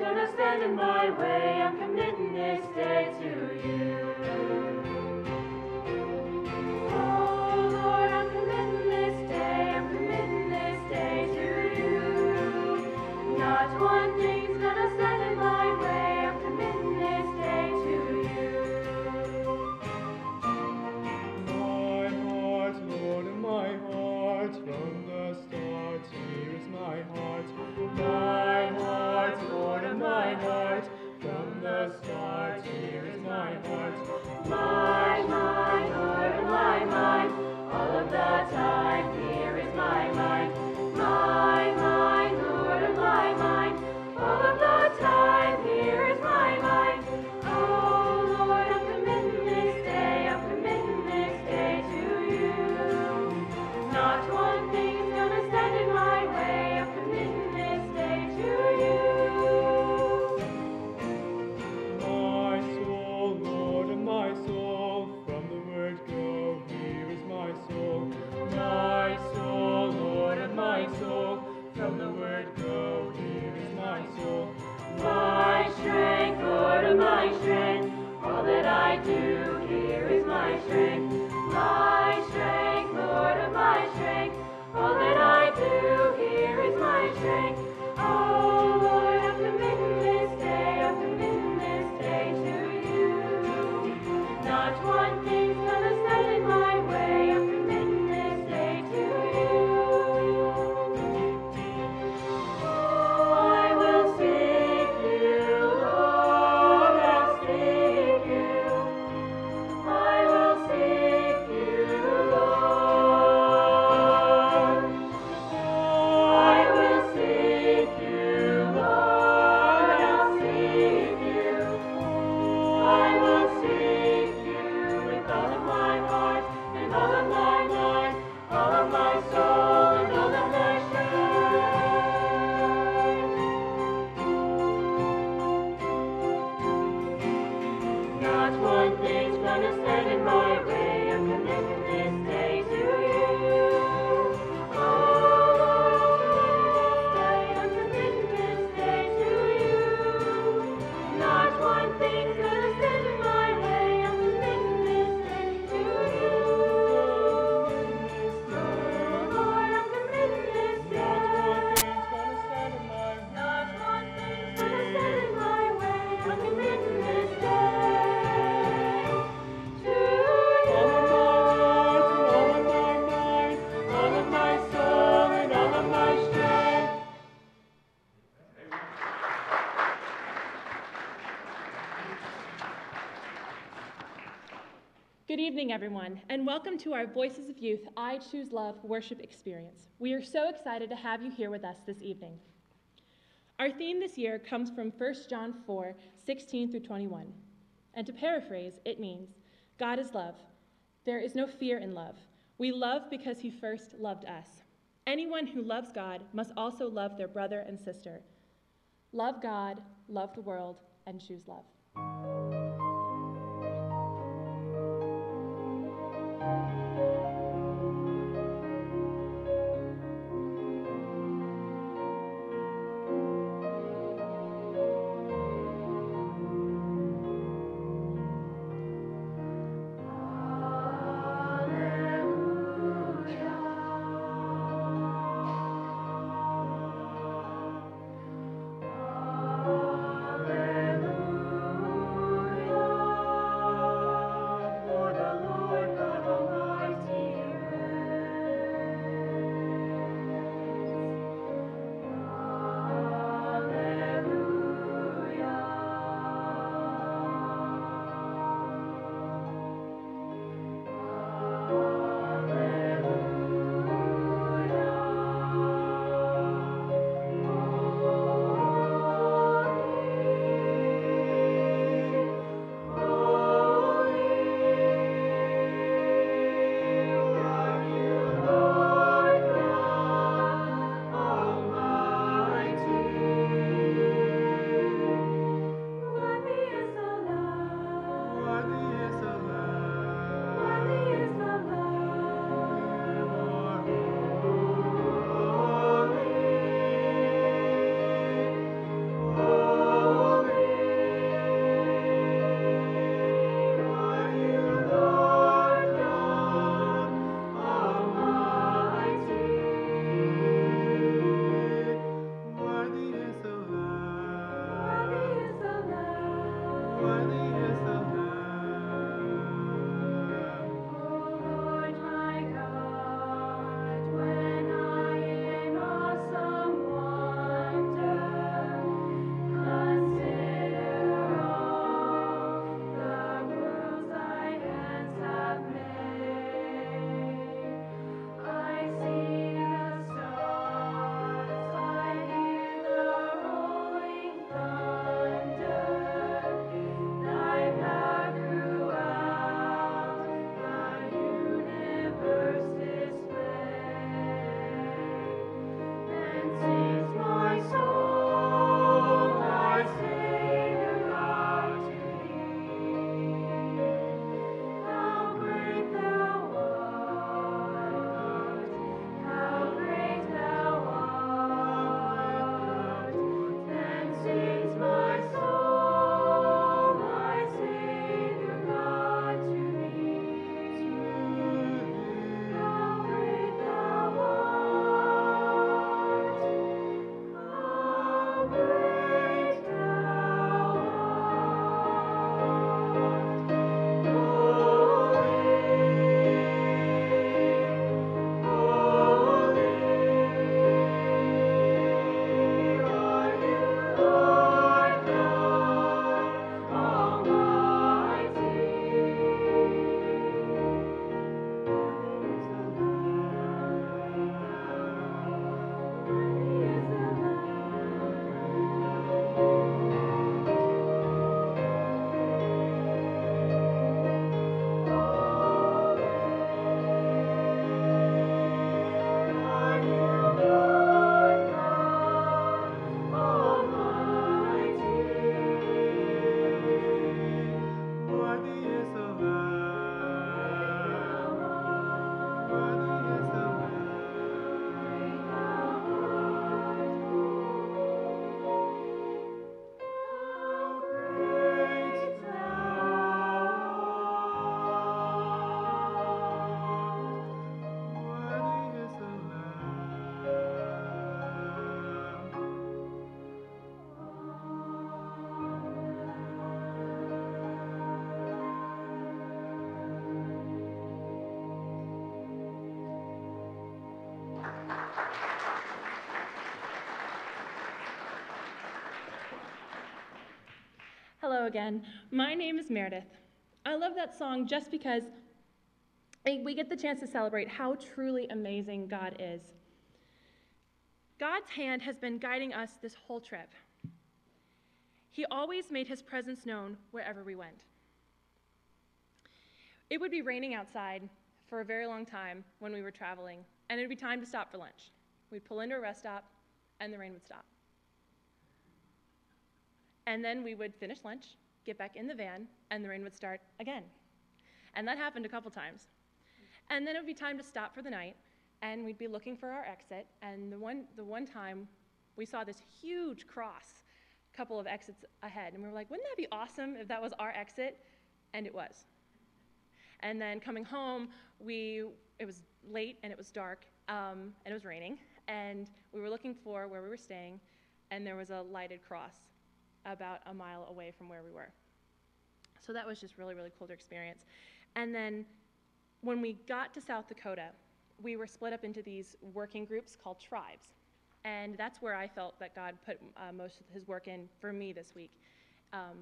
gonna stand in my way. I'm committing this day to you. Oh Lord, I'm committing this day. I'm committing this day to you. Not one thing's gonna stand in my way. I'm committing this day to you. My heart, Lord, and my heart, from the start, here is my heart. My heart, Lord, and my heart, from the start, here is my heart. My mind, Lord, and my mind, all of the time, here is my mind. My mind, Lord, and my mind, all of the time, here is my mind. Oh Lord, I'm committing this day, I'm committing this day to you. Not one thing's gonna stand in my way, I'm committing this day to you. My soul, Lord, and my soul, from the word go, here is my soul. My soul, Lord, and my soul, from the word go, here is my soul. My strength, Lord, and my strength, all that I do, here is my strength. My strength, Lord, and my strength, all that I do, here is my strength. Oh Lord, I'm committing this day, I'm committing this day to you. Not one thing's gonna stand in my way, I'm committing this day to you. I will seek you, Lord, I'll seek you. I will seek you, Lord. I will seek you, Lord, I'll seek you. I will seek you with all of my heart and all of my mind, all of my soul and all of my strength. Not one thing's gonna stand in my way. I'm committing this day to you. Oh Lord, I'm committing this day to you. Not one thing's gonna stand in my way. I'm committing this day to you. Oh Lord, I'm committing this day. Not one thing's gonna stand in my way. I'm committing this day to you. All of my heart, and all of my mind, all of my soul, and all of my strength. Good evening, everyone, and welcome to our Voices of Youth I Choose Love worship experience. We are so excited to have you here with us this evening. Our theme this year comes from 1 John 4:16 through 21. And to paraphrase, it means, God is love. There is no fear in love. We love because he first loved us. Anyone who loves God must also love their brother and sister. Love God, love the world, and choose love. Hallelujah. Hello again. My name is Meredith. I love that song just because we get the chance to celebrate how truly amazing God is. God's hand has been guiding us this whole trip. He always made his presence known wherever we went. It would be raining outside for a very long time when we were traveling, and it would be time to stop for lunch. We'd pull into a rest stop, and the rain would stop. And then we would finish lunch, get back in the van, and the rain would start again. And that happened a couple times. And then it would be time to stop for the night, and we'd be looking for our exit, and the one time we saw this huge cross a couple of exits ahead, and we were like, wouldn't that be awesome if that was our exit? And it was. And then coming home, it was late, and it was dark, and it was raining, and we were looking for where we were staying, and there was a lighted cross about a mile away from where we were. So that was just really, really cool to experience. And then when we got to South Dakota, we were split up into these working groups called tribes. And that's where I felt that God put most of his work in for me this week.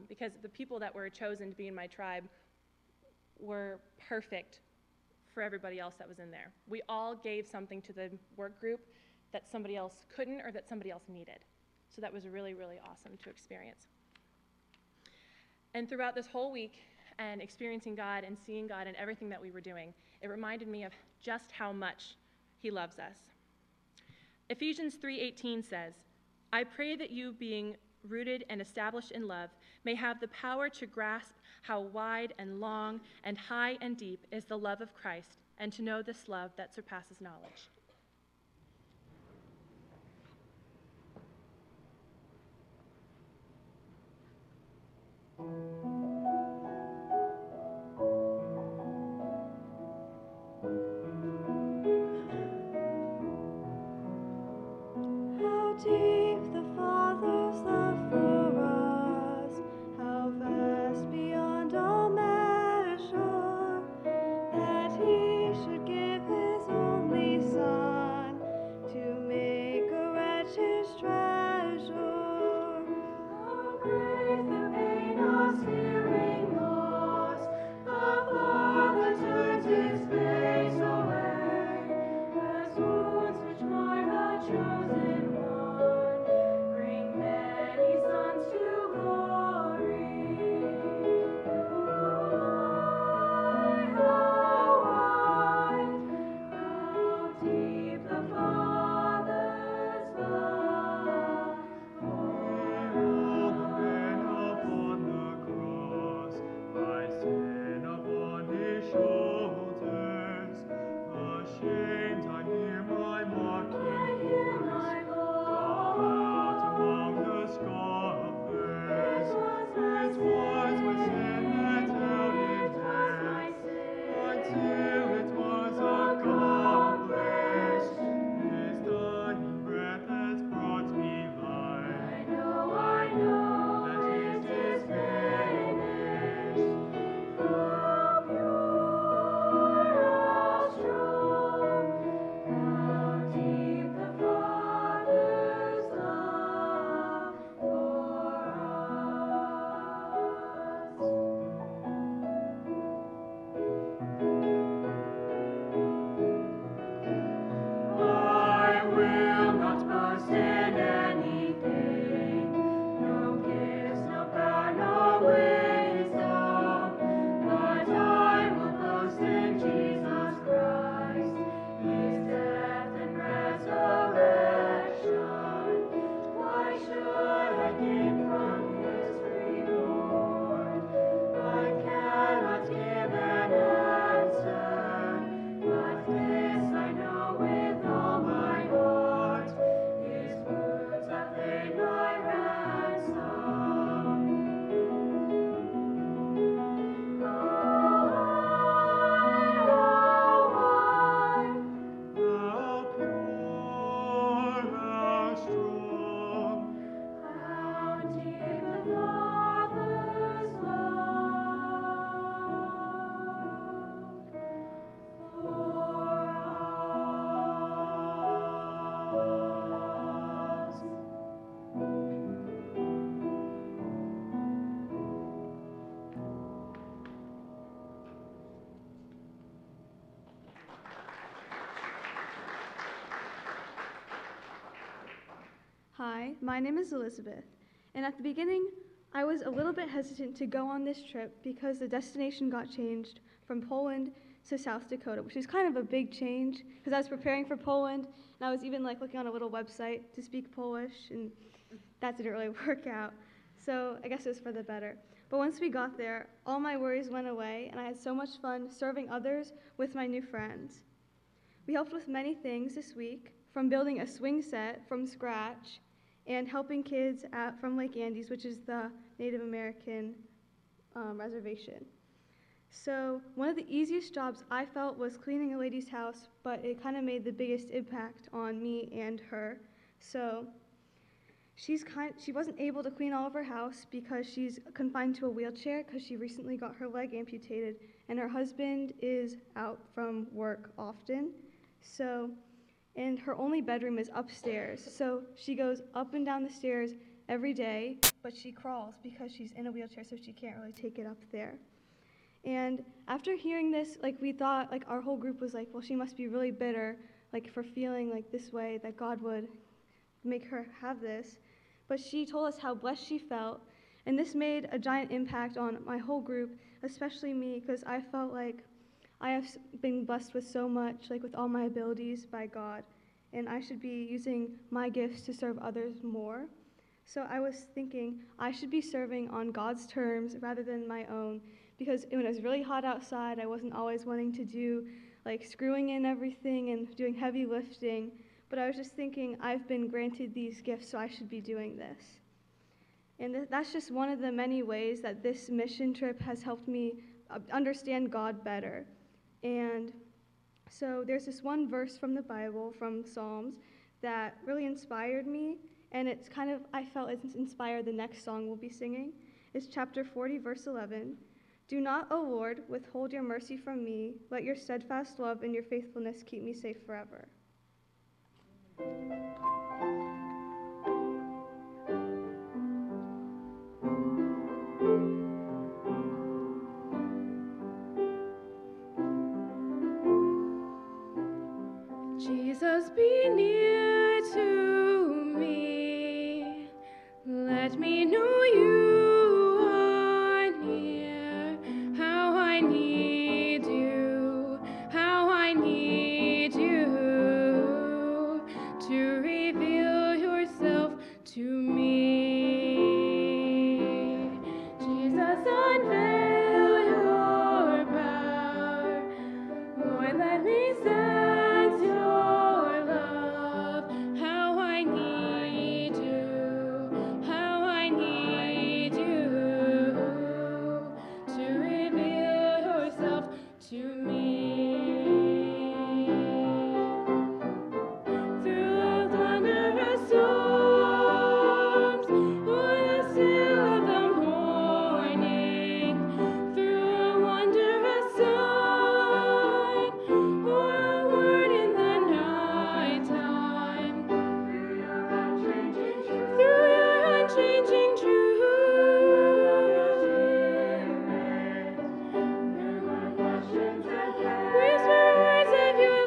Because the people that were chosen to be in my tribe were perfect for everybody else that was in there. We all gave something to the work group that somebody else couldn't or that somebody else needed. So that was really, really awesome to experience. And throughout this whole week and experiencing God and seeing God in everything that we were doing, it reminded me of just how much he loves us. Ephesians 3:18 says, I pray that you, being rooted and established in love, may have the power to grasp how wide and long and high and deep is the love of Christ, and to know this love that surpasses knowledge. How deep the Father's love for us, how vast beyond all measure, that he should give his only Son. Hi, my name is Elizabeth, and at the beginning, I was a little bit hesitant to go on this trip because the destination got changed from Poland to South Dakota, which is kind of a big change because I was preparing for Poland, and I was even looking on a little website to speak Polish, and that didn't really work out. So I guess it was for the better. But once we got there, all my worries went away, and I had so much fun serving others with my new friends. We helped with many things this week, from building a swing set from scratch and helping kids from Lake Andes, which is the Native American reservation. So one of the easiest jobs I felt was cleaning a lady's house, but it kind of made the biggest impact on me and her. So she wasn't able to clean all of her house because she's confined to a wheelchair because she recently got her leg amputated, and her husband is out from work often. And her only bedroom is upstairs. So she goes up and down the stairs every day, but she crawls because she's in a wheelchair, so she can't really take it up there. And after hearing this, we thought, our whole group was well, she must be really bitter, for feeling this way, that God would make her have this. But she told us how blessed she felt, and this made a giant impact on my whole group, especially me, because I felt like I have been blessed with so much, with all my abilities by God, and I should be using my gifts to serve others more. So I was thinking I should be serving on God's terms rather than my own, because when it was really hot outside, I wasn't always wanting to do screwing in everything and doing heavy lifting, but I was just thinking I've been granted these gifts, so I should be doing this. And that's just one of the many ways that this mission trip has helped me understand God better. And so there's this one verse from the Bible, from Psalms, that really inspired me, and it's I felt it's inspired the next song we'll be singing. It's chapter 40, verse 11. Do not, O Lord, withhold your mercy from me. Let your steadfast love and your faithfulness keep me safe forever. Jesus, be near to me. Let me know you are near. How I need you, how I need you to reveal yourself to me. Jesus, unveil your power. Lord, let me sense your love. How I need you, how I need you to reveal yourself to me. Through thunderous storms, or the still of the morning, through a wondrous sign, or a word in the night time, through your unchanging truth, whisper words of your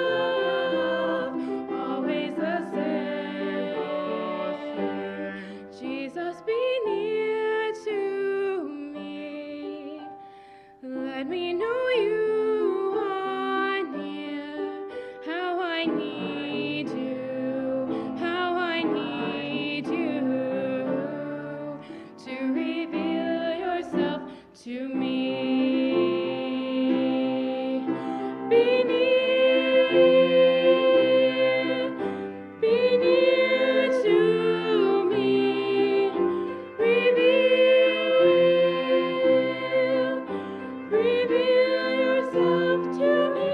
love, always the same. Jesus, be near to me. Let me know you are near. How I need you, how I need you to reveal yourself to me. Be near to me. Reveal yourself to me.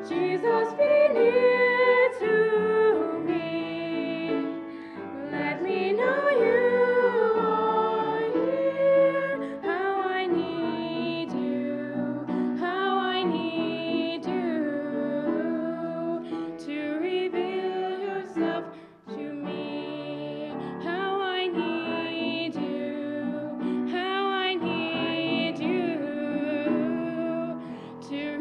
Jesus, be near to me. Let me know you are here. How I need you, how I need you to reveal yourself to me. How I need you, how I need you to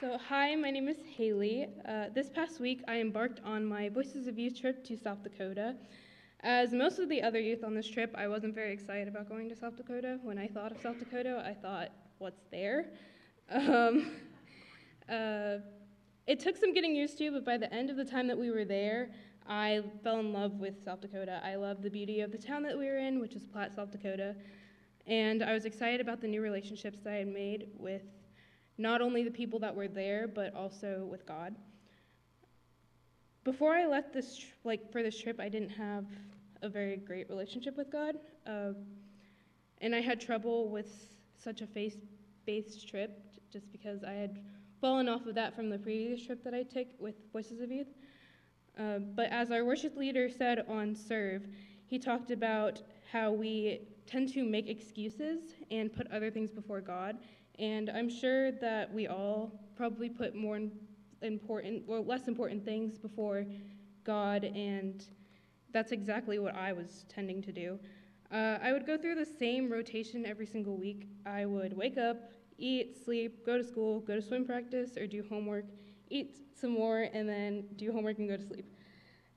Hi, my name is Haley. This past week, I embarked on my Voices of Youth trip to South Dakota. As most of the other youth on this trip, I wasn't very excited about going to South Dakota. When I thought of South Dakota, I thought, what's there? It took some getting used to, but by the end of the time that we were there, I fell in love with South Dakota. I loved the beauty of the town that we were in, which is Platte, South Dakota, and I was excited about the new relationships that I had made with not only the people that were there, but also with God. Before I left for this trip, I didn't have a very great relationship with God, and I had trouble with such a faith-based trip just because I had fallen off of that from the previous trip that I took with Voices of Youth. But as our worship leader said on Serve, he talked about how we tend to make excuses and put other things before God, and I'm sure that we all probably put more important or less important things before God, and that's exactly what I was tending to do. I would go through the same rotation every single week. I would wake up, eat, sleep, go to school, go to swim practice, or do homework, eat some more, and then do homework and go to sleep.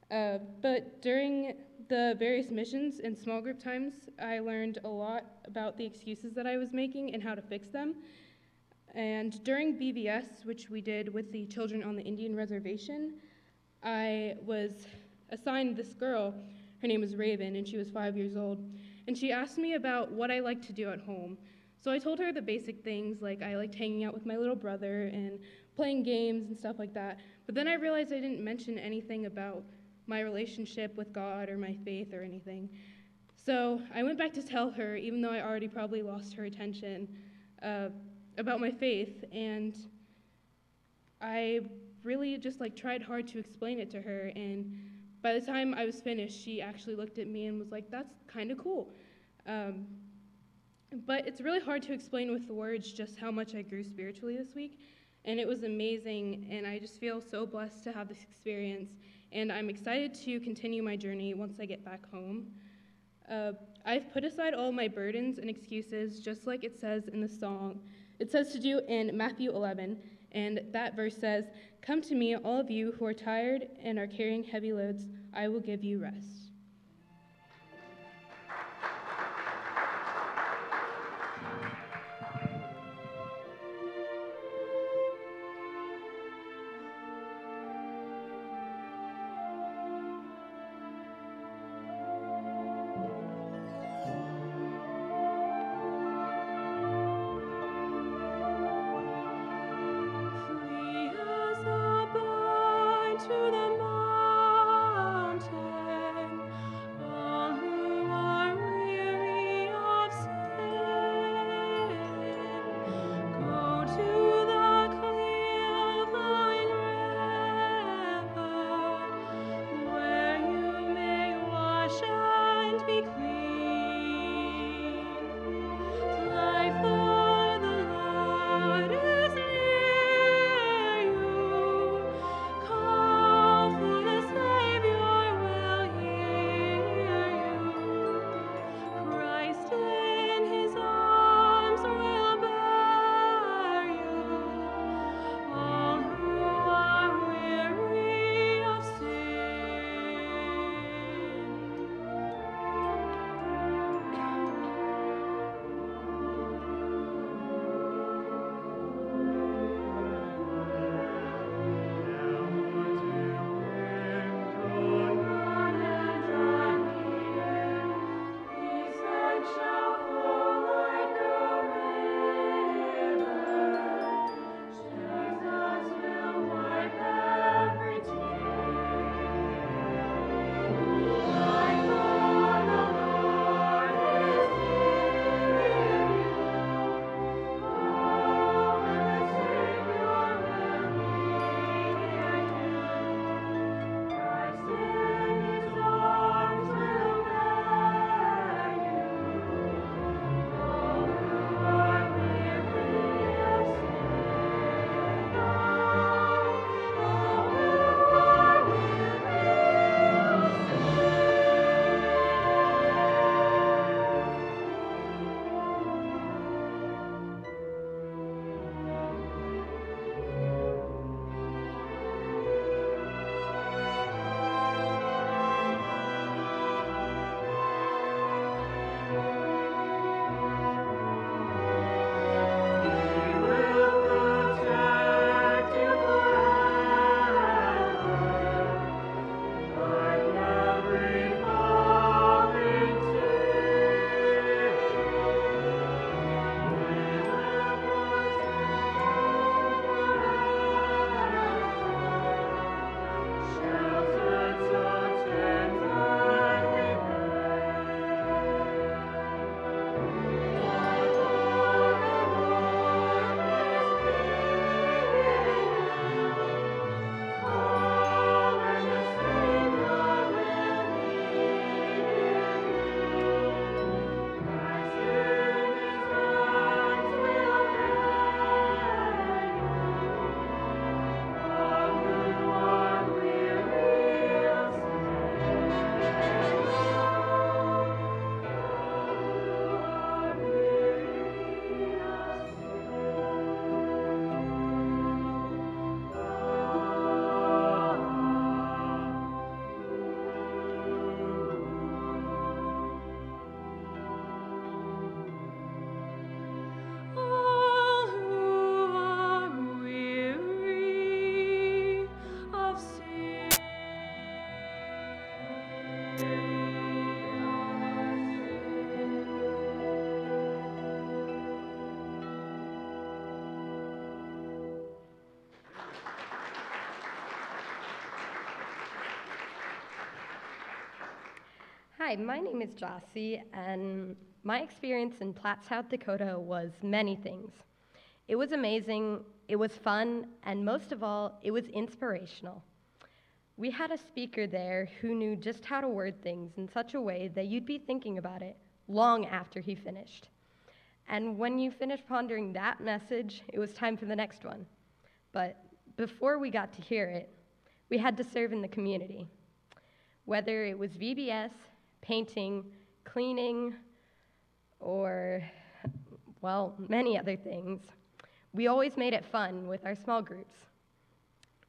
But during the various missions and small group times, I learned a lot about the excuses that I was making and how to fix them. And during BVS, which we did with the children on the Indian reservation, I was assigned this girl. Her name was Raven, and she was 5 years old. And she asked me about what I liked to do at home. So I told her the basic things, like I liked hanging out with my little brother and playing games and stuff like that. But then I realized I didn't mention anything about my relationship with God or my faith or anything. So I went back to tell her, even though I already probably lost her attention, about my faith, and I really just tried hard to explain it to her, and by the time I was finished, she actually looked at me and was like, that's kind of cool. But it's really hard to explain with the words just how much I grew spiritually this week, and it was amazing, and I just feel so blessed to have this experience, and I'm excited to continue my journey once I get back home. I've put aside all my burdens and excuses, just like it says in the song. It says to do in Matthew 11, and that verse says, "Come to me, all of you who are tired and are carrying heavy loads, I will give you rest." Free as a bird to the mountains, Hi, my name is Jossie, and my experience in Platte, South Dakota was many things. It was amazing, it was fun, and most of all, it was inspirational. We had a speaker there who knew just how to word things in such a way that you'd be thinking about it long after he finished. And when you finished pondering that message, it was time for the next one. But before we got to hear it, we had to serve in the community. Whether it was VBS, painting, cleaning, or, well, many other things, we always made it fun with our small groups.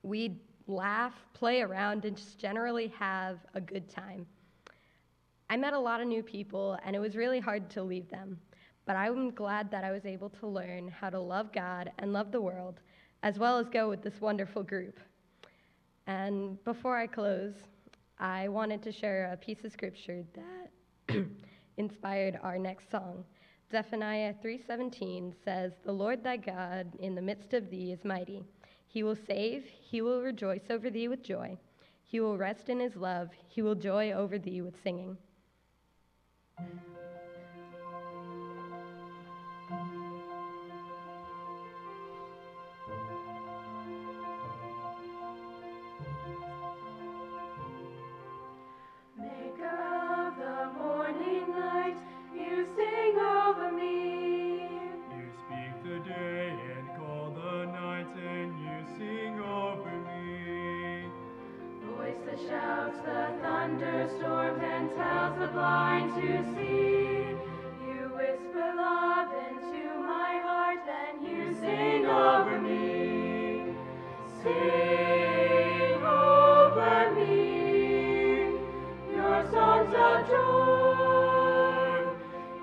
We'd laugh, play around, and just generally have a good time. I met a lot of new people, and it was really hard to leave them, but I'm glad that I was able to learn how to love God and love the world, as well as go with this wonderful group. And before I close, I wanted to share a piece of scripture that inspired our next song. Zephaniah 3:17 says, "The Lord thy God in the midst of thee is mighty. He will save, he will rejoice over thee with joy. He will rest in his love, he will joy over thee with singing." Maker of the morning light, you sing over me. You speak the day and call the night, and you sing over me. Voice that shouts the thunderstorms and tells the blind to see. You whisper love into my heart, then you sing over me. Sing over me your songs of joy,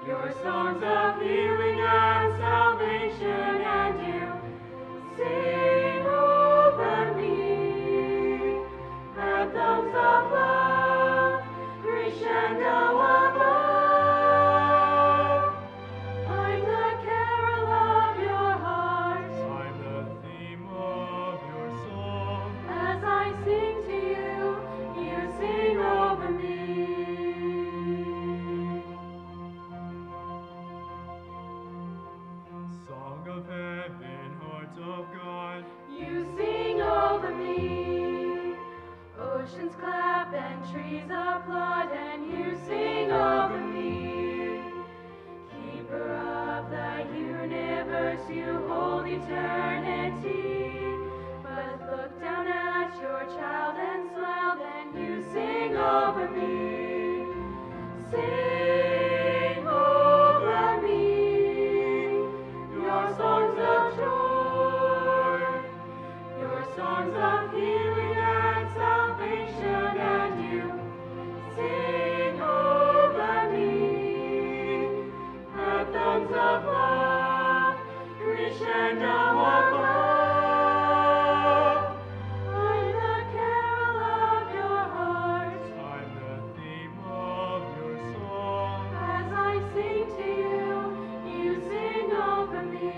your songs of healing and salvation, and you sing over me anthems of love, crescendo above. I'm the carol of your heart I'm the theme of your song. as I sing to you, you sing over me. Song of heaven, heart of God. You sing over me. Oceans clap and trees applaud, and you sing over me. Keeper of the universe, you hold eternity. But look down at your child and smile, then you sing over me. Sing over me your songs of joy, your songs of healing and salvation, and you sing over me anthems of love, crescendo above. I'm the carol of your heart I'm the theme of your song. as I sing to you, you sing over me.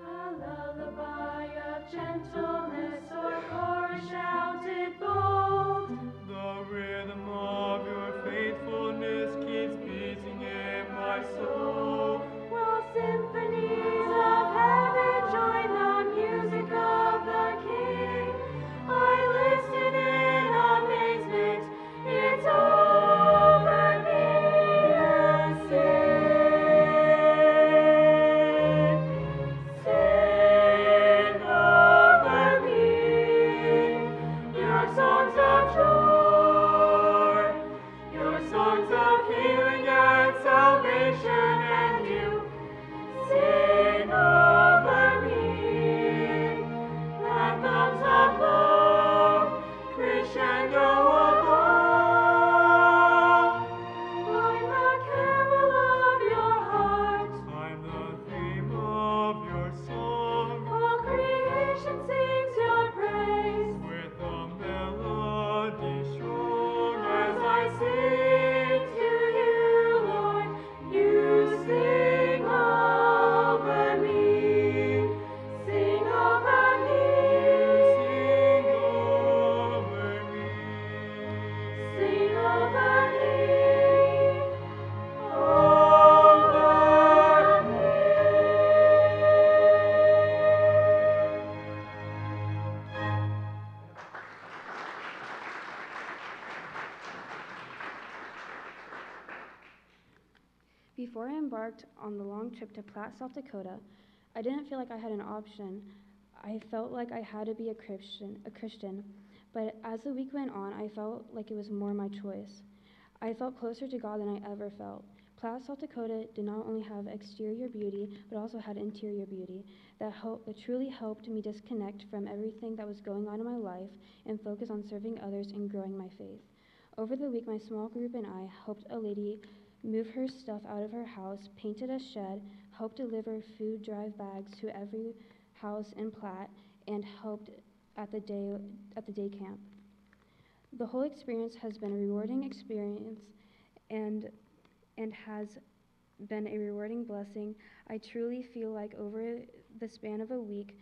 A lullaby of gentleness or chorus shouted bold. The rhythm of your faithfulness keeps beating in my soul. While symphonies of heaven join the music of the King, I listen in amazement. It's over me and sing over me your songs of joy, your songs of healing and salvation, and you sing over me anthems of love, crescendo above. I'm the carol of your heart, I'm the theme of your song. all creation sings your praise With a melody strong as I sing to you, Lord. You sing over Before I embarked on the long trip to Platte, South Dakota, I didn't feel like I had an option. I felt like I had to be a Christian, but as the week went on, I felt like it was more my choice. I felt closer to God than I ever felt. Platte, South Dakota did not only have exterior beauty, but also had interior beauty that truly helped me disconnect from everything that was going on in my life and focus on serving others and growing my faith. Over the week, my small group and I helped a lady move her stuff out of her house, painted a shed, helped deliver food drive bags to every house in Platte, and helped at the day camp. The whole experience has been a rewarding experience and has been a rewarding blessing. I truly feel like over the span of a week,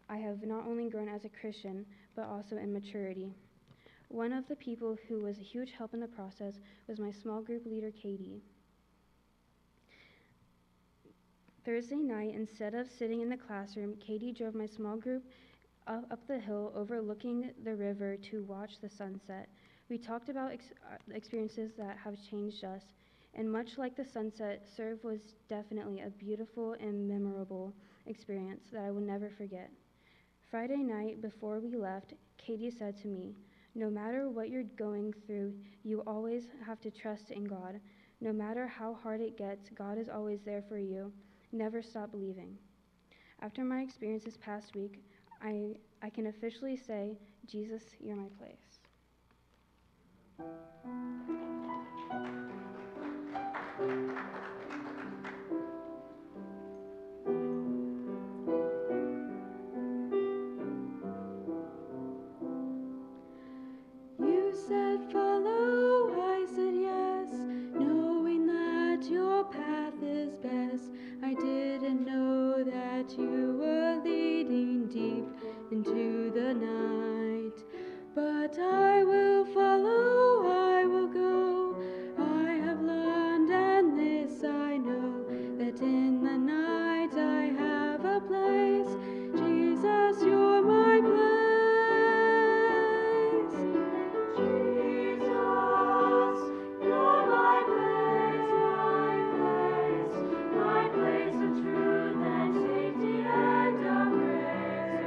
I have not only grown as a Christian, but also in maturity. One of the people who was a huge help in the process was my small group leader, Katie. Thursday night, instead of sitting in the classroom, Katie drove my small group up the hill overlooking the river to watch the sunset. We talked about experiences that have changed us, and much like the sunset, Serve was definitely a beautiful and memorable experience that I will never forget. Friday night, before we left, Katie said to me, "No matter what you're going through, you always have to trust in God. No matter how hard it gets, God is always there for you. Never stop believing." After my experience this past week, I can officially say, Jesus, you're my place. You said follow, I said yes, knowing that your path is best. I didn't know that you were leading deep into the night, but I will follow, I will go. I have learned, and this I know, that in the night I have a place. Jesus, you're my place. Jesus, you're my place, my place of truth and safety and of grace,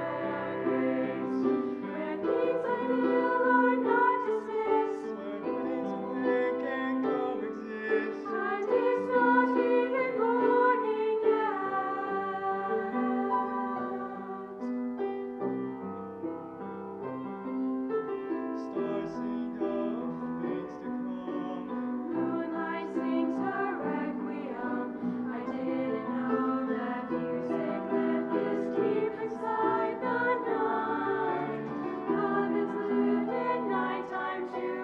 where things I feel are not dismissed, Where praise and pain can coexist. and it's not even morning yet. Stars sing of things to come. Moonlight sings her requiem. I didn't know that music lived this deep inside the night. Others live in nighttime too,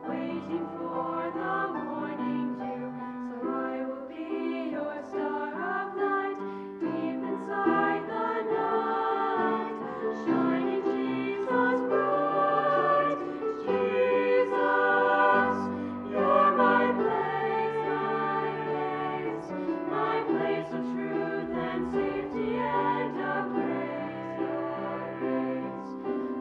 waiting for the morning dew. So I will be your star of light, deep inside the night, shining Jesus bright. Jesus, you're my place, my place of truth and safety and of grace,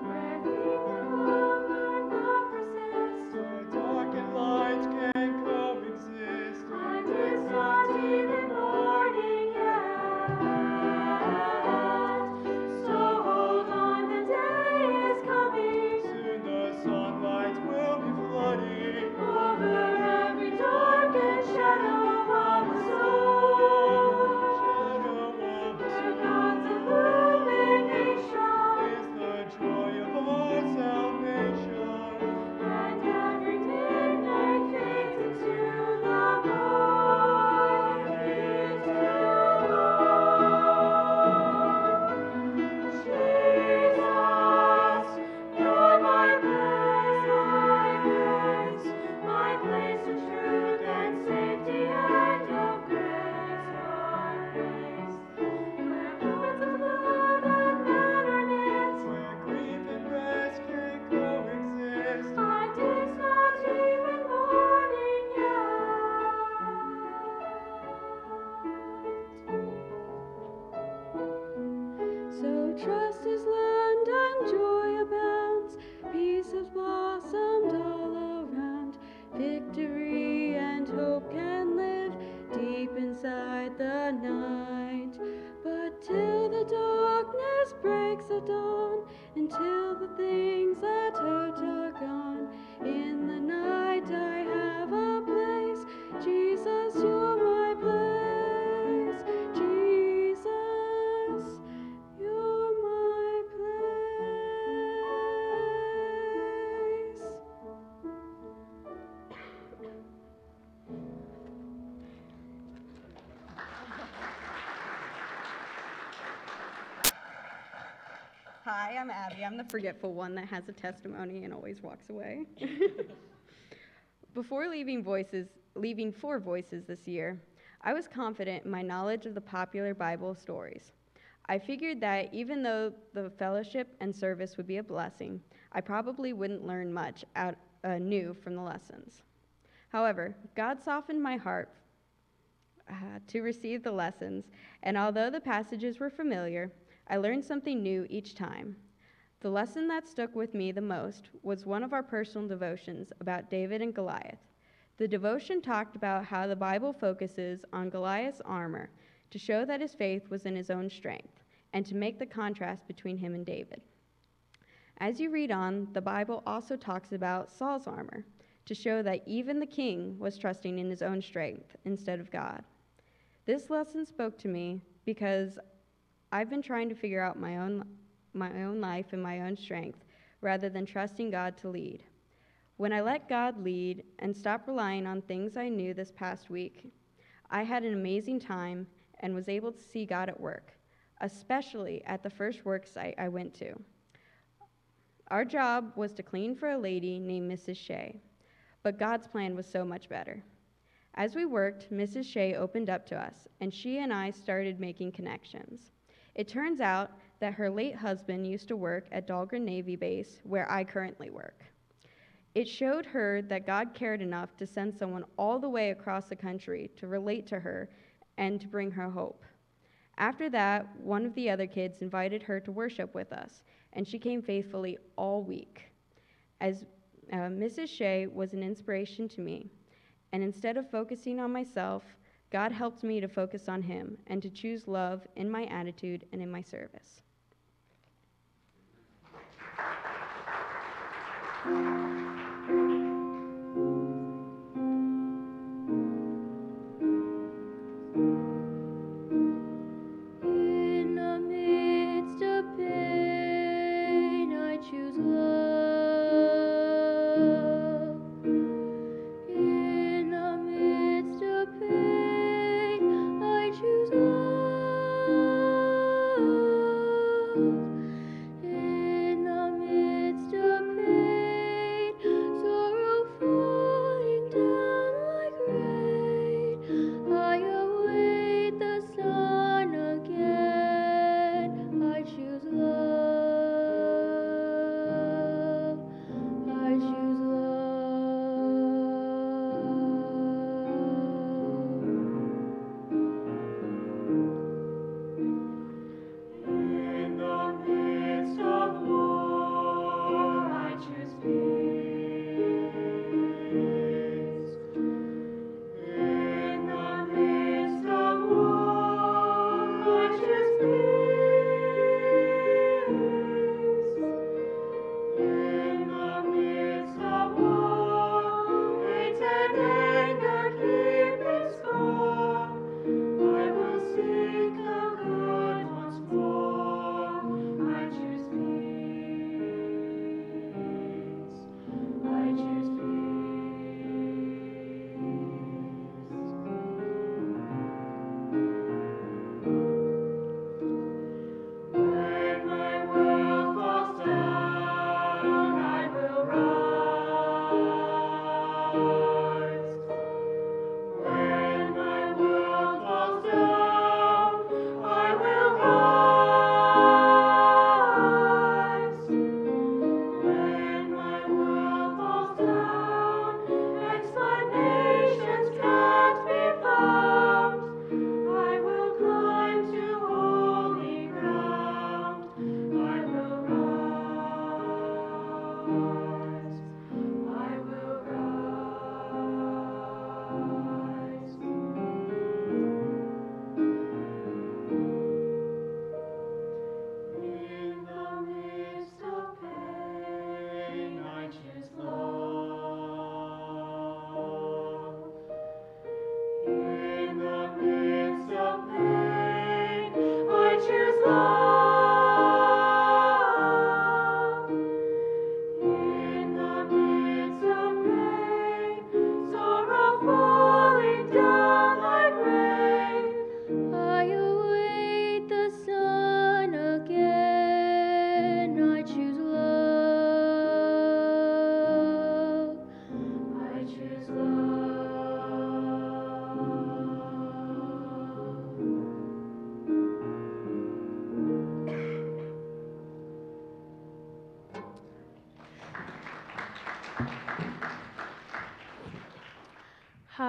where faith and love learn not persist, Where dark and light can coexist. and it's not even morning yet. So hold on, the day is coming. Soon the sunlight will be flooding. Over every dark and shadow of the soul, Shadow of the where soul God's illumination, is the joy of our salvation. and every midnight fades into the morning Jesus, you're my place, my place of truth and safety and of grace, where words of blood and bitterness, Where grief and rest can coexist. and it's not even morning yet. So trust is learned and joy abounds, peace has blossomed all around, victory and hope can live deep at the night. But till the darkness breaks at dawn, until the things that hurt are gone, in the night I have a place. Jesus, you're my place. Jesus, you're my place. Hi, I'm Abby. I'm the forgetful one that has a testimony and always walks away. Before leaving For Voices this year, I was confident in my knowledge of the popular Bible stories. I figured that even though the fellowship and service would be a blessing, I probably wouldn't learn much new from the lessons. However, God softened my heart to receive the lessons, and although the passages were familiar, I learned something new each time. The lesson that stuck with me the most was one of our personal devotions about David and Goliath. The devotion talked about how the Bible focuses on Goliath's armor to show that his faith was in his own strength and to make the contrast between him and David. As you read on, the Bible also talks about Saul's armor to show that even the king was trusting in his own strength instead of God. This lesson spoke to me because I've been trying to figure out my own life and my own strength rather than trusting God to lead. When I let God lead and stopped relying on things I knew this past week, I had an amazing time and was able to see God at work, especially at the first work site I went to. Our job was to clean for a lady named Mrs. Shea, but God's plan was so much better. As we worked, Mrs. Shea opened up to us, and she and I started making connections. It turns out that her late husband used to work at Dahlgren Navy Base, where I currently work. It showed her that God cared enough to send someone all the way across the country to relate to her and to bring her hope. After that, one of the other kids invited her to worship with us, and she came faithfully all week. As Mrs. Shea was an inspiration to me, and instead of focusing on myself, God helped me to focus on Him and to choose love in my attitude and in my service. In the midst of pain, I choose love. In the midst of pain, I choose love. In the midst of pain,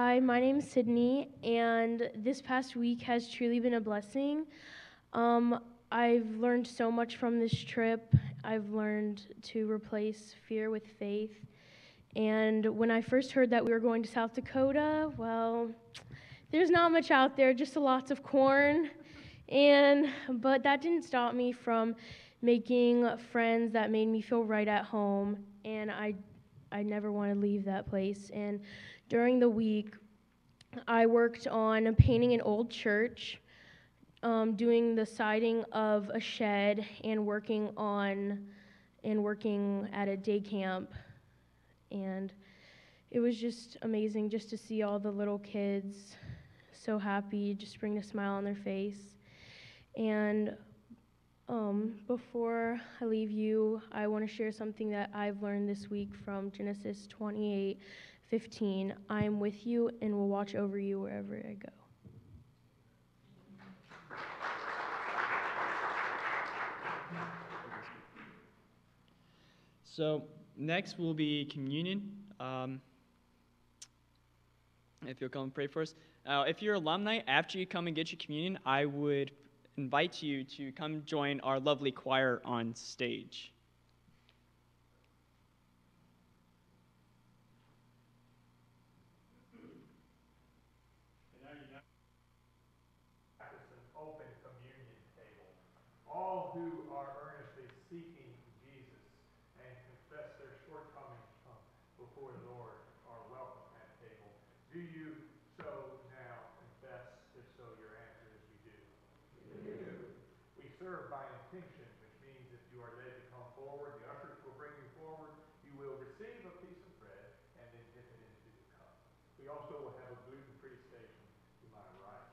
Hi, my name is Sydney, and this past week has truly been a blessing. I've learned so much from this trip. I've learned to replace fear with faith. And when I first heard that we were going to South Dakota, well, there's not much out there, just lots of corn. But that didn't stop me from making friends that made me feel right at home, and I never want to leave that place. And during the week, I worked on painting an old church, doing the siding of a shed, and working at a day camp. And it was just amazing just to see all the little kids so happy, just bring a smile on their face. And before I leave you, I want to share something that I've learned this week from Genesis 28:15. I am with you and will watch over you wherever I go. So next will be communion. If you'll come and pray for us. If you're alumni, after you come and get your communion, I would invite you to come join our lovely choir on stage. And now you know practice an open communion table. All who are earnestly seeking Jesus and confess their shortcomings before the Lord are welcome at the table. Do you so now confess? If so, your answer is we do. We do. We serve by intinction, which means if you are led to come forward, the ushers will bring you forward. You will receive a piece of bread and then dip it into the cup. We also will have a gluten-free station to my right.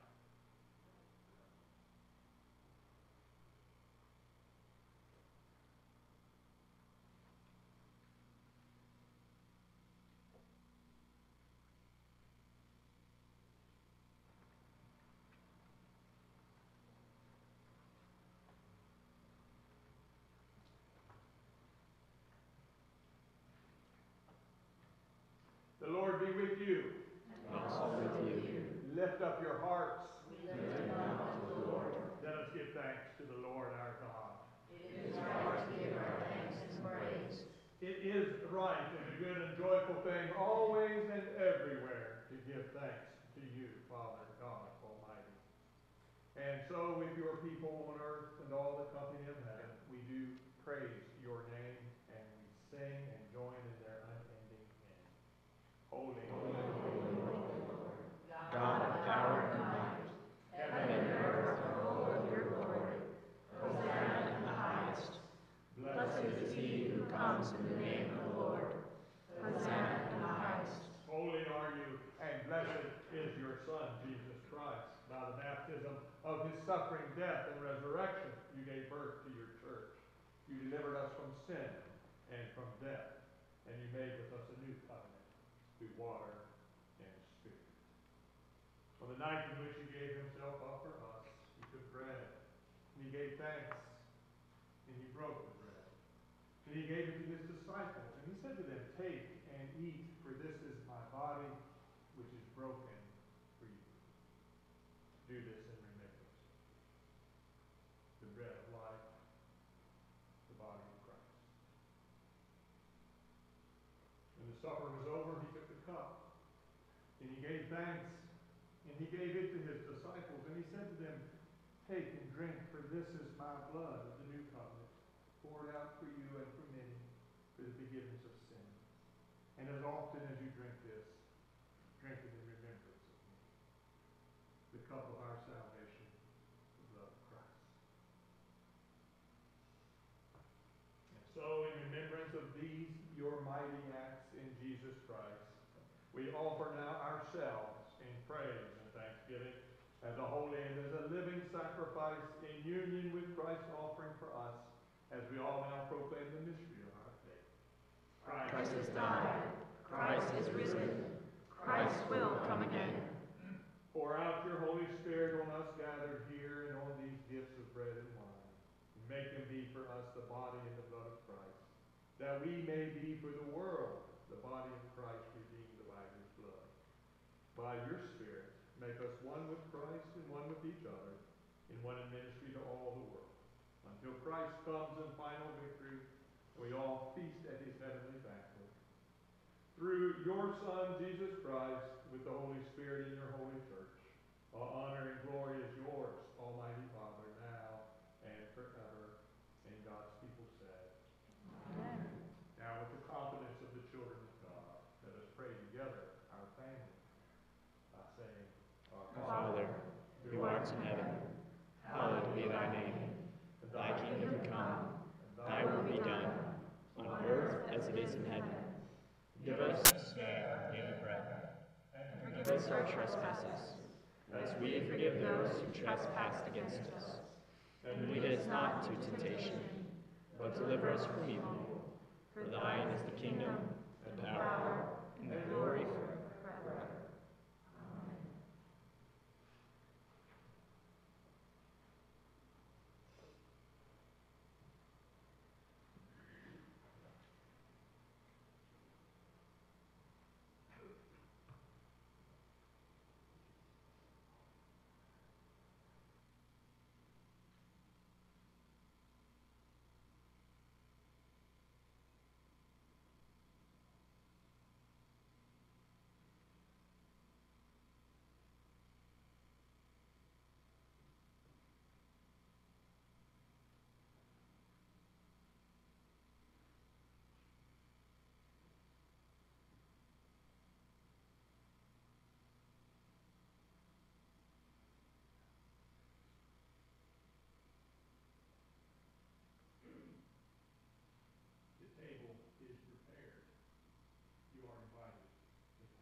The Lord be with you. And also with you. Lift up your hearts. We lift them up to the Lord. Let us give thanks to the Lord our God. It is right to give our thanks and praise. It is right and a good and joyful thing always and everywhere to give thanks to you, Father God Almighty. And so with your people on earth and all the company of heaven, we do praise your name, and we sing and join in their unending hymn. Holy, holy, holy, holy, Lord, God of power and might, heaven and earth are full of your glory. Hosanna in the highest. Blessed is he who comes in the name of the Lord. Hosanna in the highest. Holy are you, and blessed is your Son, Jesus Christ. By the baptism of his suffering, death, and resurrection, you gave birth to your church. You delivered us from sin and from death, and you made with us a new covenant through water and spirit. On the night in which he gave himself up for us, he took bread, and he gave thanks, and he broke the bread. And he gave it to his disciples, and he said to them, "Take and eat, for this is my body, which is broken for you. Do this in remembrance." The bread of life, the body of Christ. When the supper was over, he took the cup, and he gave thanks, and he gave it to his disciples, and he said to them, "Take and drink, for this is my blood of the new covenant, poured out for you and for many, for the forgiveness of sin. And as often as you drink this, drink it in remembrance of me." The cup of our salvation, the blood of Christ. And so, in remembrance of these, your mighty acts in Jesus Christ, we offer now ourselves in praise and thanksgiving as a holy and as a living sacrifice in union with Christ's offering for us, as we all now proclaim the mystery of our faith. Christ has died. Christ is risen. Christ will come again. Pour out your Holy Spirit on us gathered here and on these gifts of bread and wine, and make them be for us the body and the blood of Christ, that we may be for the world the body of Christ redeemed by his blood. By your Spirit, make us one with Christ and one with each other, in one in ministry to all the world, until Christ comes in final victory, and we all feast at his heavenly banquet. Through your Son, Jesus Christ, with the Holy Spirit in your holy church, all honor and glory is yours, Almighty Father, now and forever. And God's people said, Amen. Now, with the confidence of the children of God, let us pray together, our family, by saying, Our Father, who art in heaven, hallowed be thy name. Thy kingdom come, thy will be done, on earth as it is in heaven. Give us this day our daily bread, and forgive us our trespasses, as we forgive those who trespass against us. And lead us not into temptation, but deliver us from evil. For thine is the kingdom, the power, and the glory forever. The table is prepared. You are invited to come.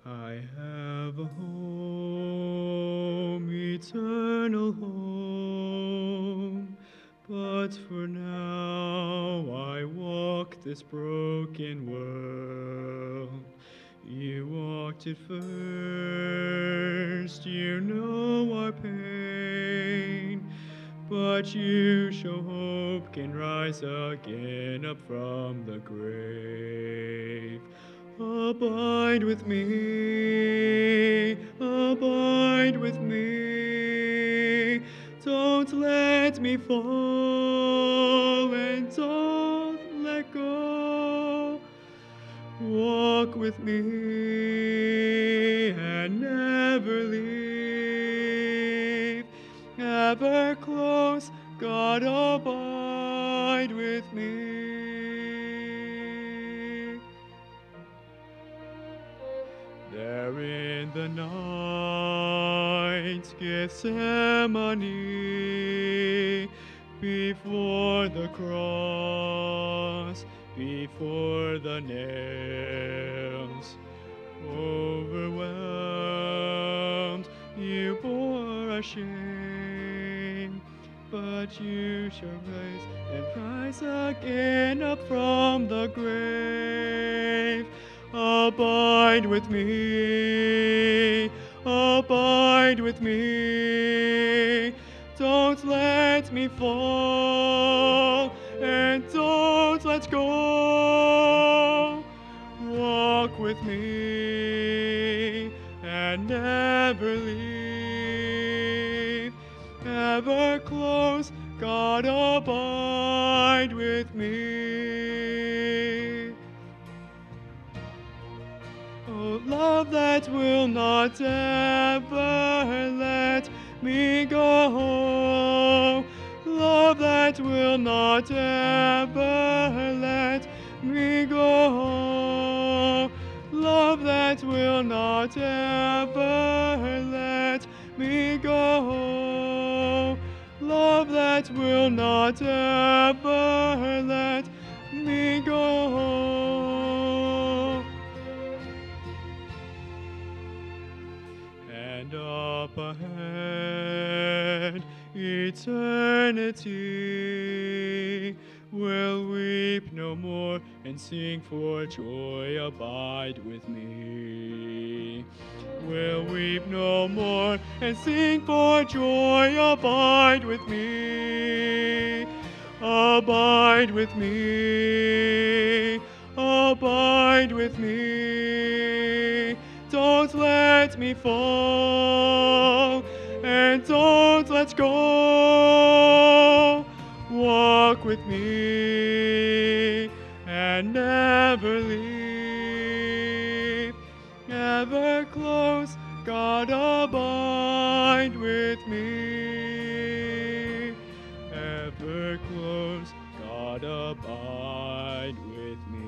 I have a home, eternal home, but for now I walk this broken world. You walked it first, you know our pain, but you show hope can rise again up from the grave. Abide with me, abide with me. Don't let me fall and don't let go. Walk with me and never leave. Ever close, God, abide with me. There in the night, Gethsemane, before the cross, before the nails, overwhelmed, you bore our shame, but you shall rise and rise again up from the grave. Abide with me, abide with me. Don't let me fall and don't let go. Walk with me and never leave. Ever close, God, abide with me. Oh, love that will not ever let me go. Love that will not ever let me go. Love that will not ever let me go. Love that will not ever let me go. And up ahead, eternity will weep no more, and sing for joy. Abide with me. Will weep no more, and sing for joy. Abide with me. Abide with me. Abide with me. Don't let me fall, and don't let go. Walk with me and never leave. Ever close, God, abide with me. Ever close, God, abide with me.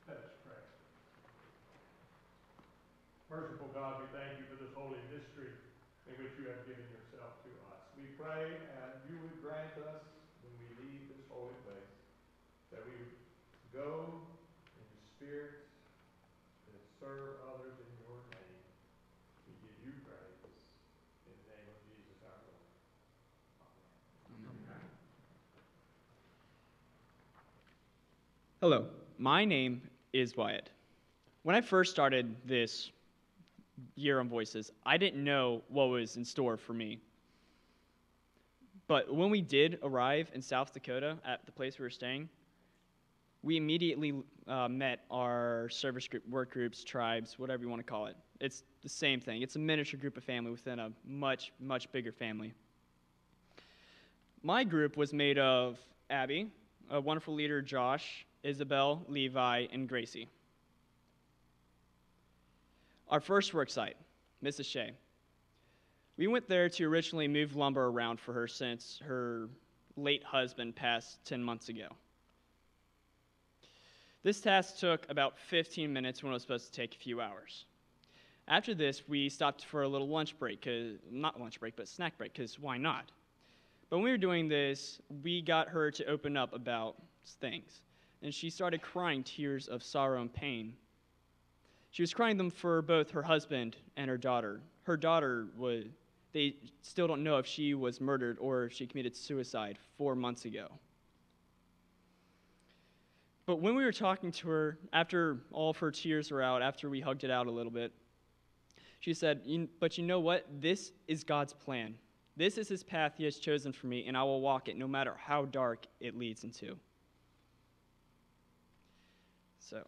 Let us pray. Merciful God, we thank you for this holy mystery in which you have given yourself to us. We pray and you would grant us, when we leave this holy place, that we would go in the Spirit to serve others in your name. We give you praise in the name of Jesus our Lord. Amen. Hello, my name is Wyatt. When I first started this year on Voices, I didn't know what was in store for me. But when we did arrive in South Dakota at the place we were staying, we immediately met our service group, work groups, tribes, whatever you want to call it. It's the same thing. It's a miniature group of family within a much, much bigger family. My group was made of Abby, a wonderful leader, Josh, Isabel, Levi, and Gracie. Our first work site, Mrs. Shea. We went there to originally move lumber around for her since her late husband passed 10 months ago. This task took about 15 minutes when it was supposed to take a few hours. After this, we stopped for a little lunch break, not lunch break, but snack break, because why not? But when we were doing this, we got her to open up about things, and she started crying tears of sorrow and pain. She was crying them for both her husband and her daughter. Her daughter they still don't know if she was murdered or if she committed suicide 4 months ago. But when we were talking to her, after all of her tears were out, after we hugged it out a little bit, she said, but you know what? This is God's plan. This is his path he has chosen for me, and I will walk it no matter how dark it leads into. So.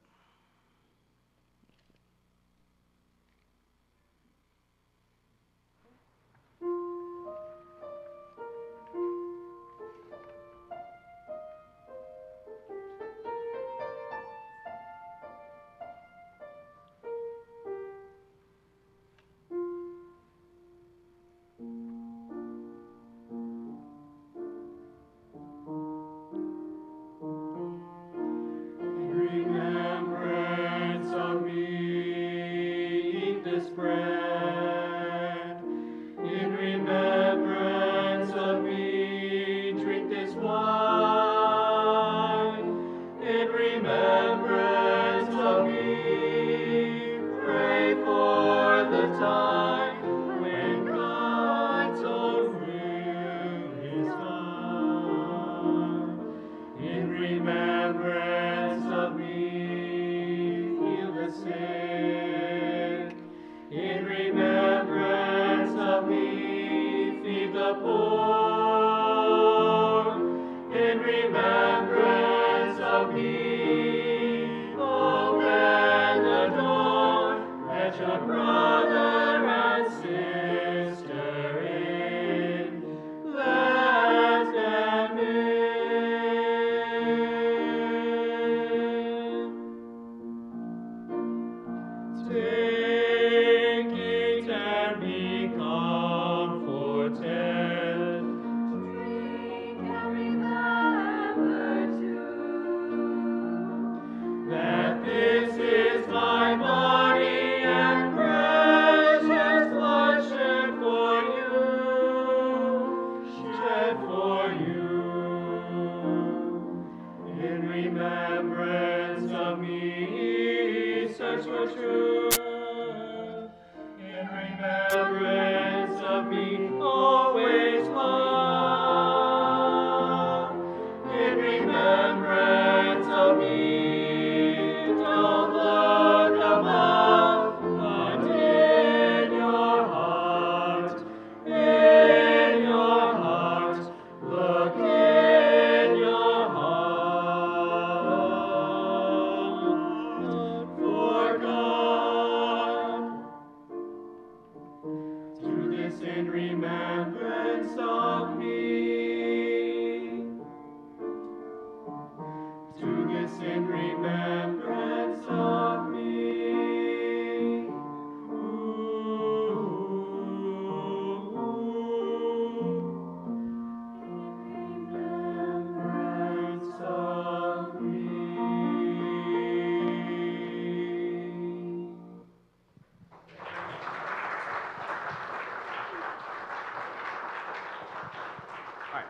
remembrance of me, open the door, let your brother and sister in, let them in. Take it and be comforted. Drink and remember too, that this is my body and precious blood shed for you, in remembrance of me, search for truth. In remembrance of me, always love. In remembrance of me, don't look above, but in your heart, look in your heart, for God. Do this in remembrance of me. Do this in remembrance of me. In remembrance of me. All right.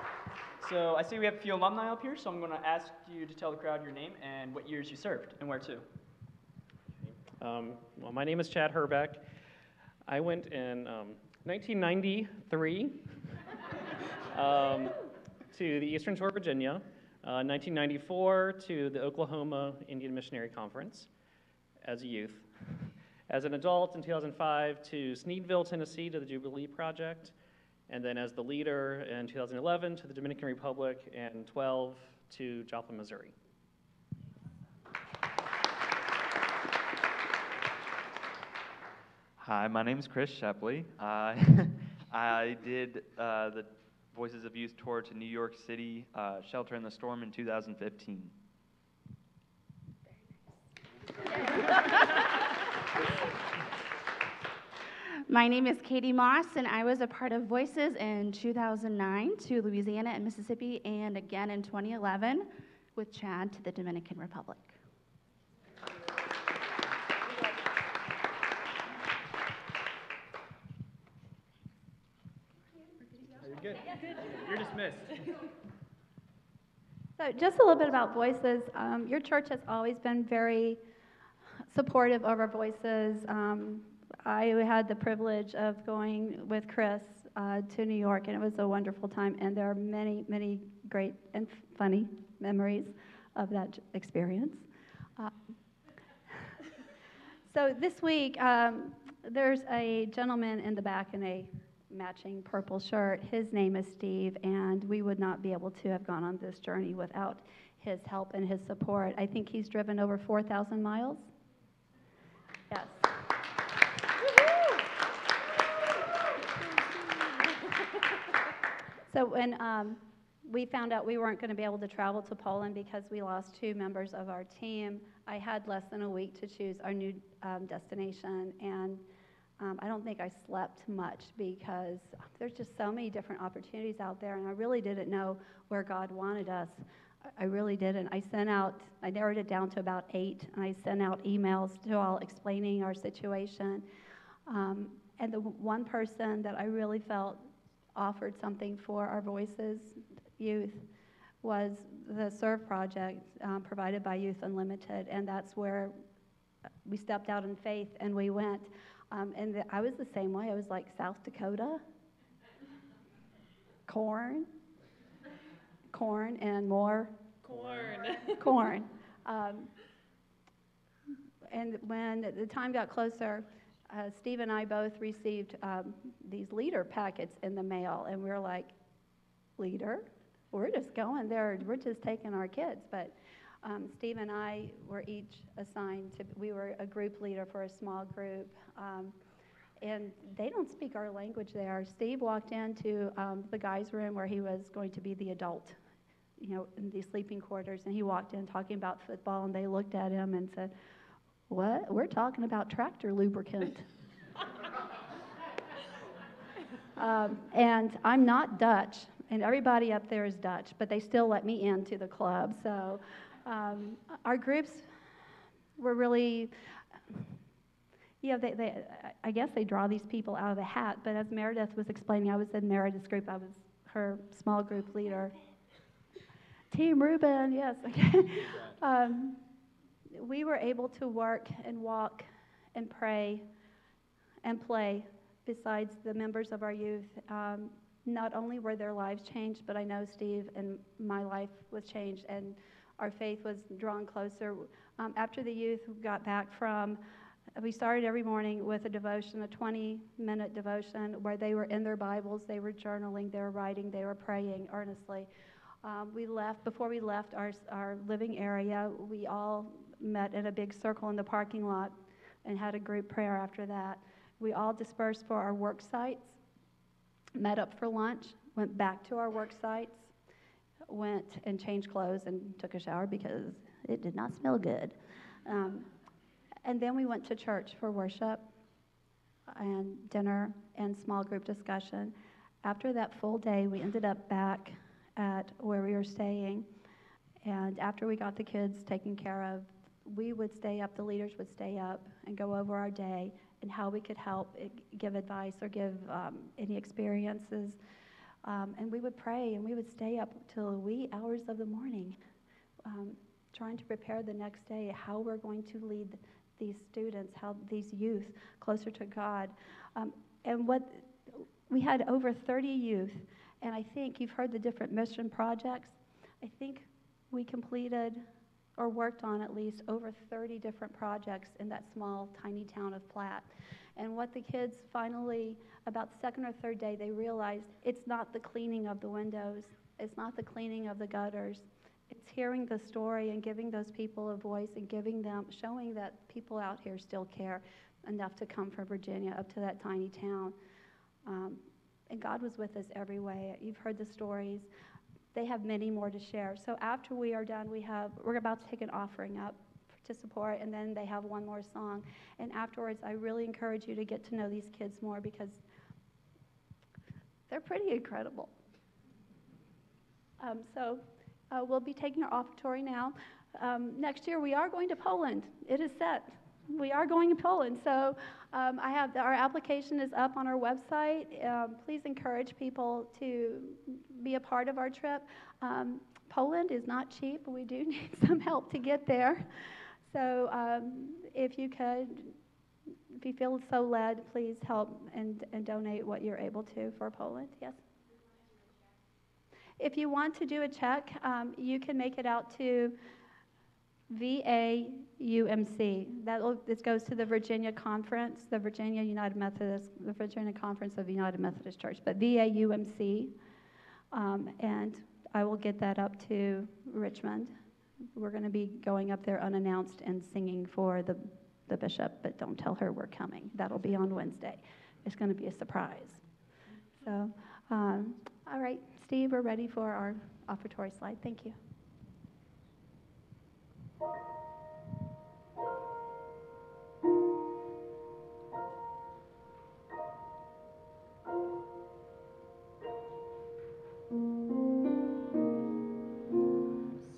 So I see we have a few alumni up here, so I'm going to ask you to tell the crowd your name and what years you served and where to. Well, my name is Chad Herbeck. I went in 1993 to the Eastern Shore, Virginia, 1994 to the Oklahoma Indian Missionary Conference as a youth. As an adult in 2005 to Sneedville, Tennessee to the Jubilee Project, and then as the leader in 2011 to the Dominican Republic and 12 to Joplin, Missouri. Hi, my name is Chris Shepley. I did the Voices of Youth tour to New York City, Shelter in the Storm in 2015. My name is Katie Moss, and I was a part of Voices in 2009 to Louisiana and Mississippi, and again in 2011 with Chad to the Dominican Republic. You're good. You're dismissed. So just a little bit about Voices. Your church has always been very supportive of our Voices. I had the privilege of going with Chris to New York, and it was a wonderful time, and there are many, many great and funny memories of that experience. So this week, there's a gentleman in the back in a matching purple shirt. His name is Steve, and we would not be able to have gone on this journey without his help and his support. I think he's driven over 4,000 miles. Yes. So when we found out we weren't going to be able to travel to Poland because we lost 2 members of our team, I had less than a week to choose our new destination, and I don't think I slept much because there's just so many different opportunities out there, and I really didn't know where God wanted us. I really didn't. I narrowed it down to about 8, and I sent out emails to all explaining our situation. And the one person that I really felt offered something for our Voices youth was the Serve Project provided by Youth Unlimited, and that's where we stepped out in faith and we went. I was the same way. I was like, South Dakota, corn and more corn. And when the time got closer, Steve and I both received these leader packets in the mail, and we were like, leader? we're just going there. We're just taking our kids. But Steve and I were each assigned to, we were a group leader for a small group. And they don't speak our language there. Steve walked into the guys' room where he was going to be the adult, in these sleeping quarters. And he walked in talking about football, and they looked at him and said, "What? We're talking about tractor lubricant." And I'm not Dutch, and everybody up there is Dutch, but they still let me into the club. So our groups were really, I guess they draw these people out of a hat. But as Meredith was explaining, I was in Meredith's group. I was her small group leader. Team Reuben, yes. We were able to work and walk and pray and play besides the members of our youth. Not only were their lives changed, but I know Steve and my life was changed, and our faith was drawn closer. After the youth got back we started every morning with a devotion, a 20-minute devotion, where they were in their Bibles, they were journaling, they were writing, they were praying earnestly. Before we left our living area, we all met in a big circle in the parking lot and had a group prayer after that. We all dispersed for our work sites, met up for lunch, went back to our work sites, went and changed clothes and took a shower because it did not smell good. And then we went to church for worship and dinner and small group discussion. After that full day, we ended up back at where we were staying. And after we got the kids taken care of, we would stay up, the leaders would stay up and go over our day and how we could help, give advice or give any experiences. And we would pray, and we would stay up till the wee hours of the morning, trying to prepare the next day how we're going to lead these students, these youth closer to God. And we had over 30 youth, and I think you've heard the different mission projects. I think we completed or worked on at least over 30 different projects in that small, tiny town of Platt. And what the kids finally, about the second or third day, they realized it's not the cleaning of the windows, it's not the cleaning of the gutters, it's hearing the story and giving those people a voice and showing that people out here still care enough to come from Virginia up to that tiny town. And God was with us every way. You've heard the stories. They have many more to share. So after we are done, we're about to take an offering up to support, and then they have one more song. And afterwards, I really encourage you to get to know these kids more because they're pretty incredible. We'll be taking our offertory now. Next year, we are going to Poland. It is set. We are going to Poland. So our application is up on our website. Please encourage people to be a part of our trip. Poland is not cheap. We do need some help to get there. So if you feel so led, please help and donate what you're able to for Poland. Yes? If you want to do a check, you can make it out to VAUMC. This goes to the Virginia Conference, the Virginia Conference of United Methodist Church, but VAUMC. And I will get that up to Richmond. We're going to be going up there unannounced and singing for the bishop, but don't tell her we're coming. That'll be on Wednesday. It's going to be a surprise. So, all right, Steve, we're ready for our offertory slide. Thank you.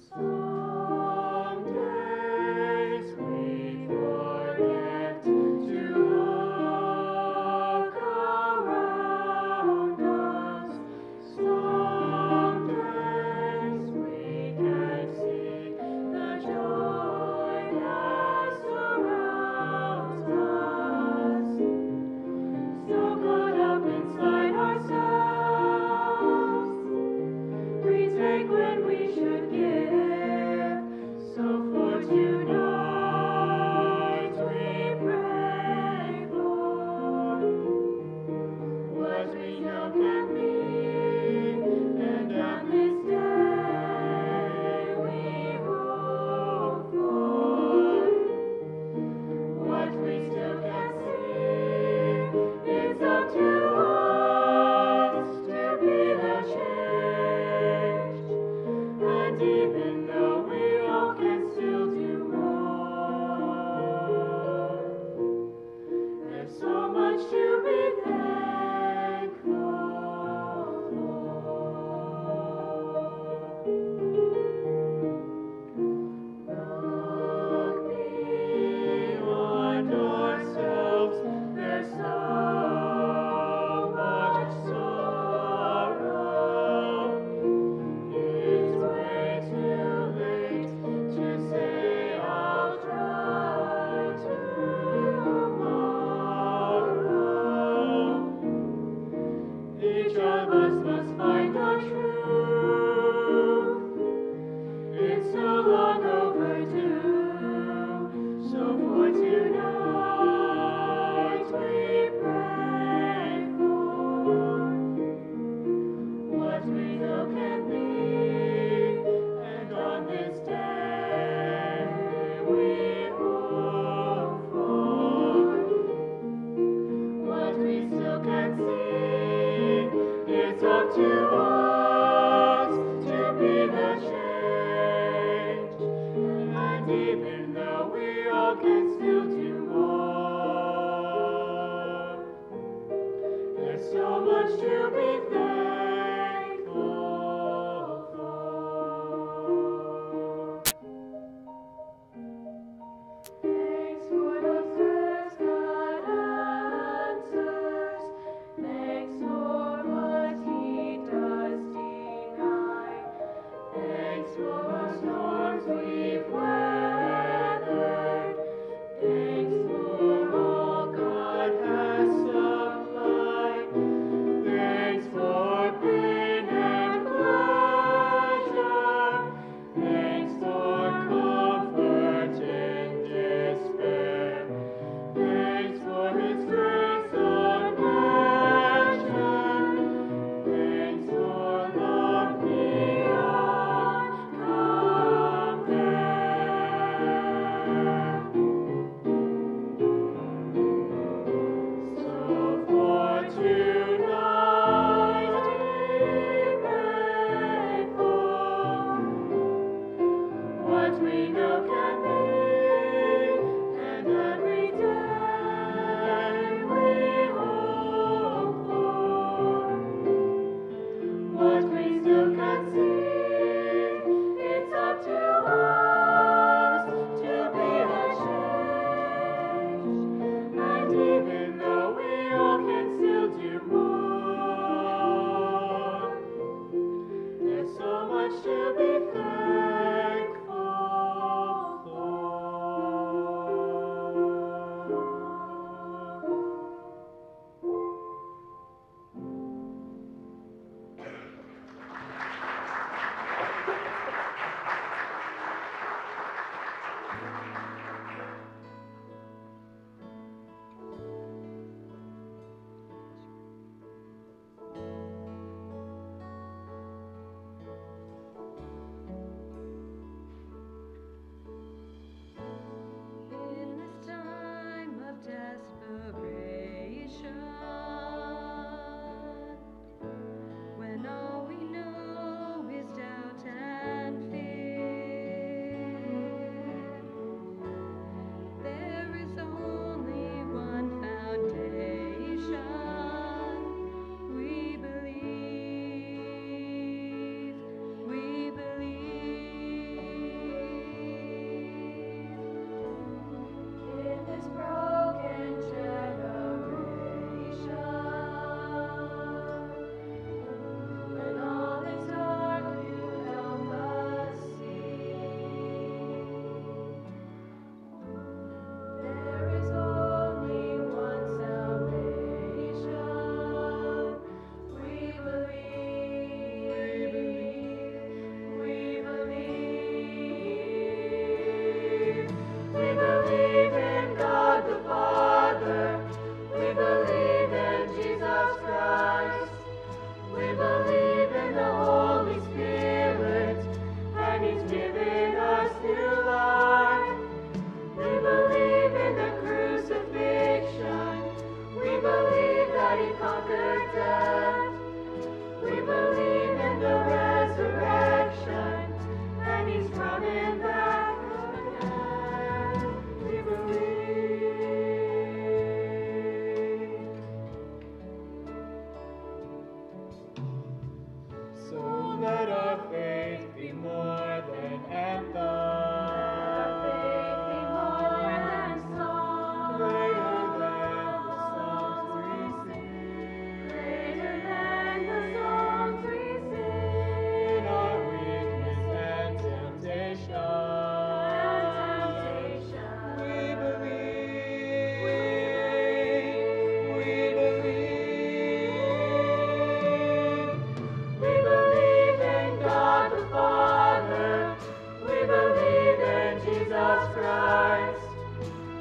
Some days we even though we all can still do more, there's so much to be thankful for. Look beyond ourselves, there's so much sorrow. It's way too He's coming back again. We believe. So let our faith be more than anthem.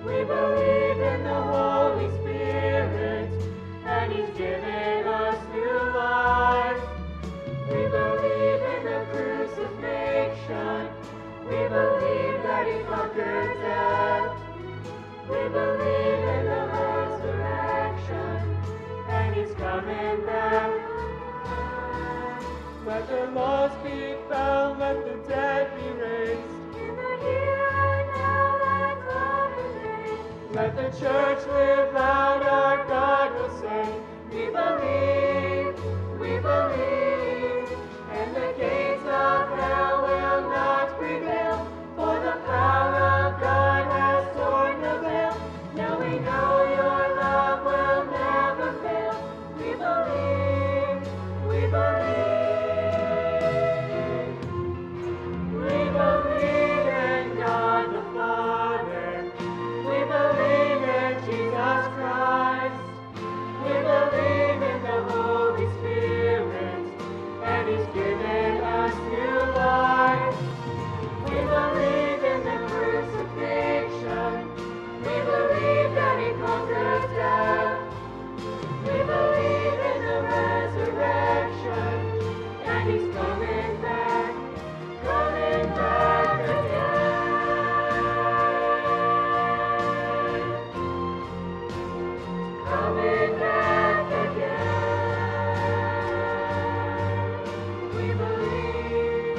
We believe in the Holy Spirit, and He's given us new life. We believe in the crucifixion. We believe that He conquered death. We believe in the resurrection, and He's coming back. Let the lost be found, let the dead be raised. In the here and now, that's all we need. Let the church live out, our God will say. We believe, and the gates of hell will not prevail, for the power of God has torn the veil. Now we know your love will never fail. We believe, we believe in God the Father. We believe in Jesus Christ. We believe in the Holy Spirit, and He's given us new life. We believe in the crucifixion. We believe that He conquered death. We believe in the resurrection, and He's coming back again. Coming back again. We believe,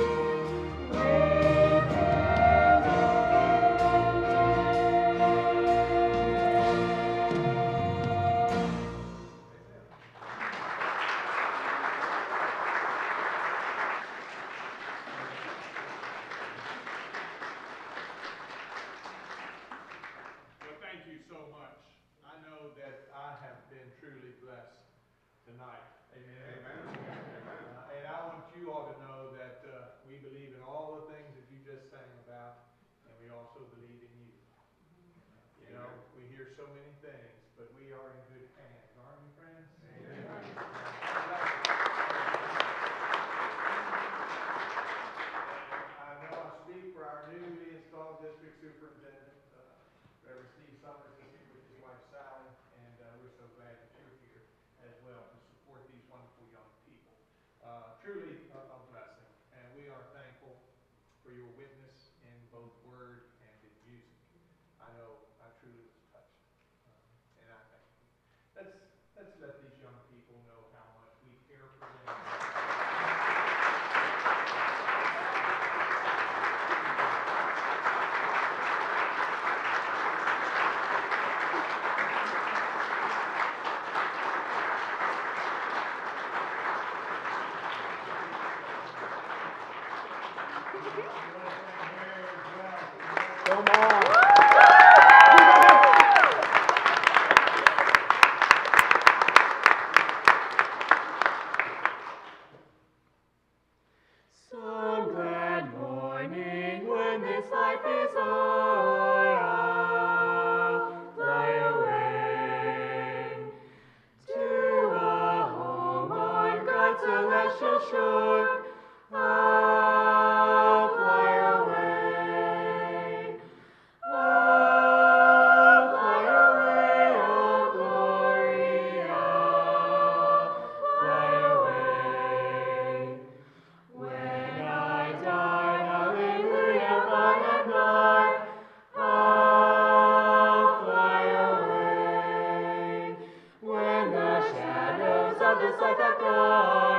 Well, thank you so much. I know that I have been truly blessed tonight. Amen. And I want you all to know that we believe in all the things that you just sang about, and we also believe in you. You know, we hear so many things, but we are in good hands, aren't we, friends? I know I speak for our newly installed district superintendent, Reverend Steve Summers, with his wife Sally, and we're so glad that you're here as well to support these wonderful young people. Truly a blessing, and we are thankful for your witness in both word and in music. I know I truly was touched, and I thank you. Let's let these young people know how much we care for them. Come on. some glad morning when this life is o'er, I'll fly away to a home on God's celestial shore. I'll fly away. I'll fly away, oh glory, I'll fly away. When I die, hallelujah, by and by, I'll fly away. When the shadows of this life have gone,